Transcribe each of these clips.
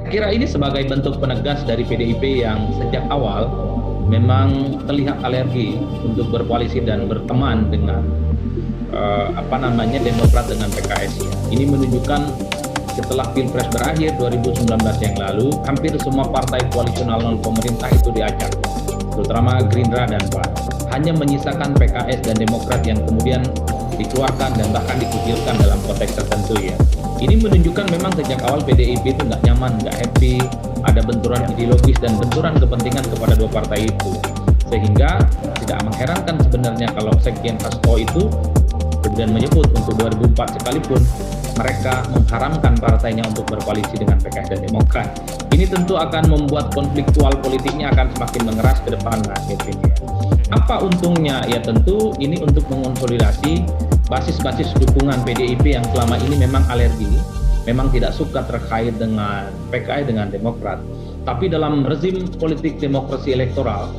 kira ini sebagai bentuk penegas dari PDIP yang sejak awal memang terlihat alergi untuk berkoalisi dan berteman dengan Demokrat dengan PKS. Ini menunjukkan setelah Pilpres berakhir 2019 yang lalu, hampir semua partai koalisional non pemerintah itu diajak, terutama Gerindra dan PAN. Hanya menyisakan PKS dan Demokrat yang kemudian dikeluarkan dan bahkan dikucilkan dalam konteks tertentu ya. Ini menunjukkan memang sejak awal PDIP itu nggak nyaman, nggak happy, ada benturan ideologis dan benturan kepentingan kepada dua partai itu. Sehingga tidak mengherankan sebenarnya kalau Sekjen Hasto itu kemudian menyebut untuk 2004 sekalipun mereka mengharamkan partainya untuk berkoalisi dengan PKS dan Demokrat. Ini tentu akan membuat konfliktual politiknya akan semakin mengeras ke depan, Mas Kevin. Apa untungnya? Ya tentu ini untuk mengonsolidasi basis-basis dukungan PDIP yang selama ini memang alergi, memang tidak suka terkait dengan PKS dengan Demokrat. Tapi dalam rezim politik demokrasi elektoral,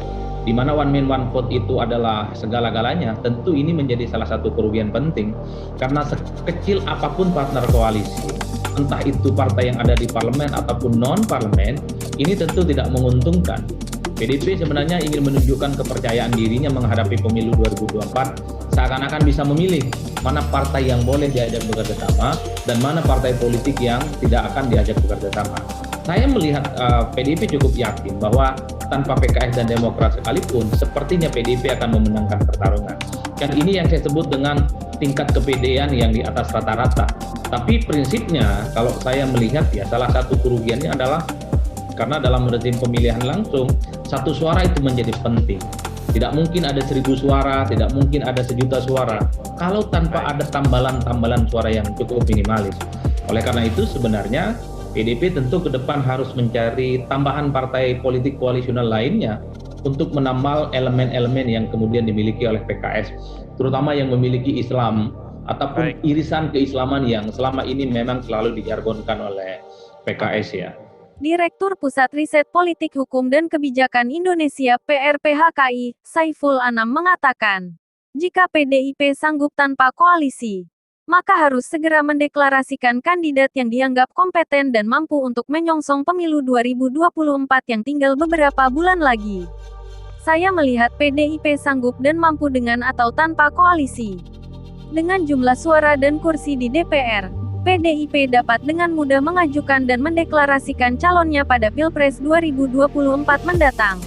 di mana one man one vote itu adalah segala-galanya, tentu ini menjadi salah satu kerugian penting karena sekecil apapun partner koalisi, entah itu partai yang ada di parlemen ataupun non parlemen, ini tentu tidak menguntungkan. PDIP sebenarnya ingin menunjukkan kepercayaan dirinya menghadapi pemilu 2024, seakan-akan bisa memilih mana partai yang boleh diajak bekerja sama dan mana partai politik yang tidak akan diajak bekerja sama. Saya melihat PDIP cukup yakin bahwa tanpa PKS dan Demokrat sekalipun, sepertinya PDIP akan memenangkan pertarungan. Dan ini yang saya sebut dengan tingkat kepedean yang di atas rata-rata. Tapi prinsipnya, kalau saya melihat ya, salah satu kerugiannya adalah karena dalam rezim pemilihan langsung, satu suara itu menjadi penting. Tidak mungkin ada 1.000 suara, tidak mungkin ada 1.000.000 suara, kalau tanpa ada tambalan-tambalan suara yang cukup minimalis. Oleh karena itu sebenarnya, PDIP tentu ke depan harus mencari tambahan partai politik koalisional lainnya untuk menambal elemen-elemen yang kemudian dimiliki oleh PKS, terutama yang memiliki Islam ataupun irisan keislaman yang selama ini memang selalu dijargonkan oleh PKS ya. Direktur Pusat Riset Politik Hukum dan Kebijakan Indonesia (PRPHKI), Saiful Anam mengatakan, jika PDIP sanggup tanpa koalisi, maka harus segera mendeklarasikan kandidat yang dianggap kompeten dan mampu untuk menyongsong pemilu 2024 yang tinggal beberapa bulan lagi. Saya melihat PDIP sanggup dan mampu dengan atau tanpa koalisi. Dengan jumlah suara dan kursi di DPR, PDIP dapat dengan mudah mengajukan dan mendeklarasikan calonnya pada Pilpres 2024 mendatang.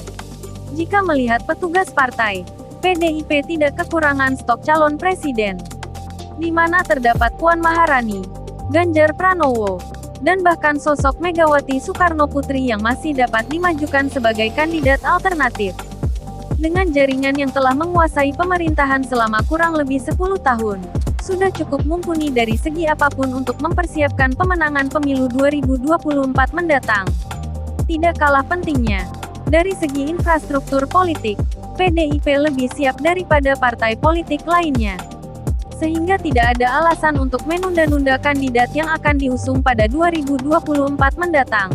Jika melihat petugas partai, PDIP tidak kekurangan stok calon presiden, di mana terdapat Puan Maharani, Ganjar Pranowo, dan bahkan sosok Megawati Soekarnoputri yang masih dapat dimajukan sebagai kandidat alternatif. Dengan jaringan yang telah menguasai pemerintahan selama kurang lebih 10 tahun, sudah cukup mumpuni dari segi apapun untuk mempersiapkan pemenangan pemilu 2024 mendatang. Tidak kalah pentingnya, dari segi infrastruktur politik, PDIP lebih siap daripada partai politik lainnya. Sehingga tidak ada alasan untuk menunda-nunda kandidat yang akan diusung pada 2024 mendatang.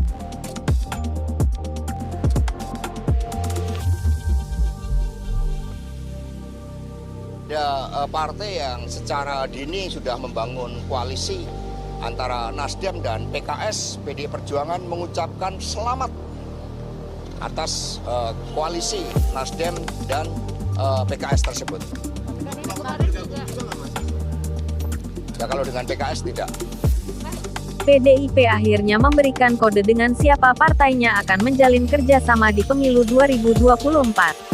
Ada partai yang secara dini sudah membangun koalisi antara Nasdem dan PKS. PDI Perjuangan mengucapkan selamat atas koalisi Nasdem dan PKS tersebut. Ya kalau dengan PKS tidak. PDIP akhirnya memberikan kode dengan siapa partainya akan menjalin kerjasama di pemilu 2024.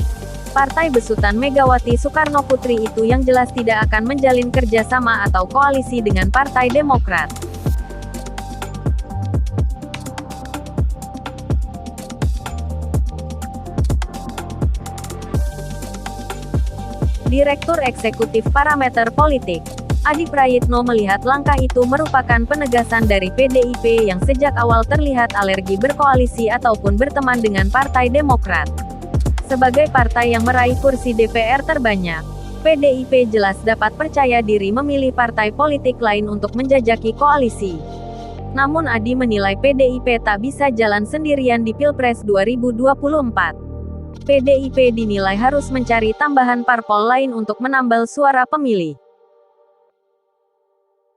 Partai besutan Megawati Soekarnoputri itu yang jelas tidak akan menjalin kerjasama atau koalisi dengan Partai Demokrat. Direktur Eksekutif Parameter Politik, Adi Prayitno melihat langkah itu merupakan penegasan dari PDIP yang sejak awal terlihat alergi berkoalisi ataupun berteman dengan Partai Demokrat. Sebagai partai yang meraih kursi DPR terbanyak, PDIP jelas dapat percaya diri memilih partai politik lain untuk menjajaki koalisi. Namun Adi menilai PDIP tak bisa jalan sendirian di Pilpres 2024. PDIP dinilai harus mencari tambahan parpol lain untuk menambal suara pemilih.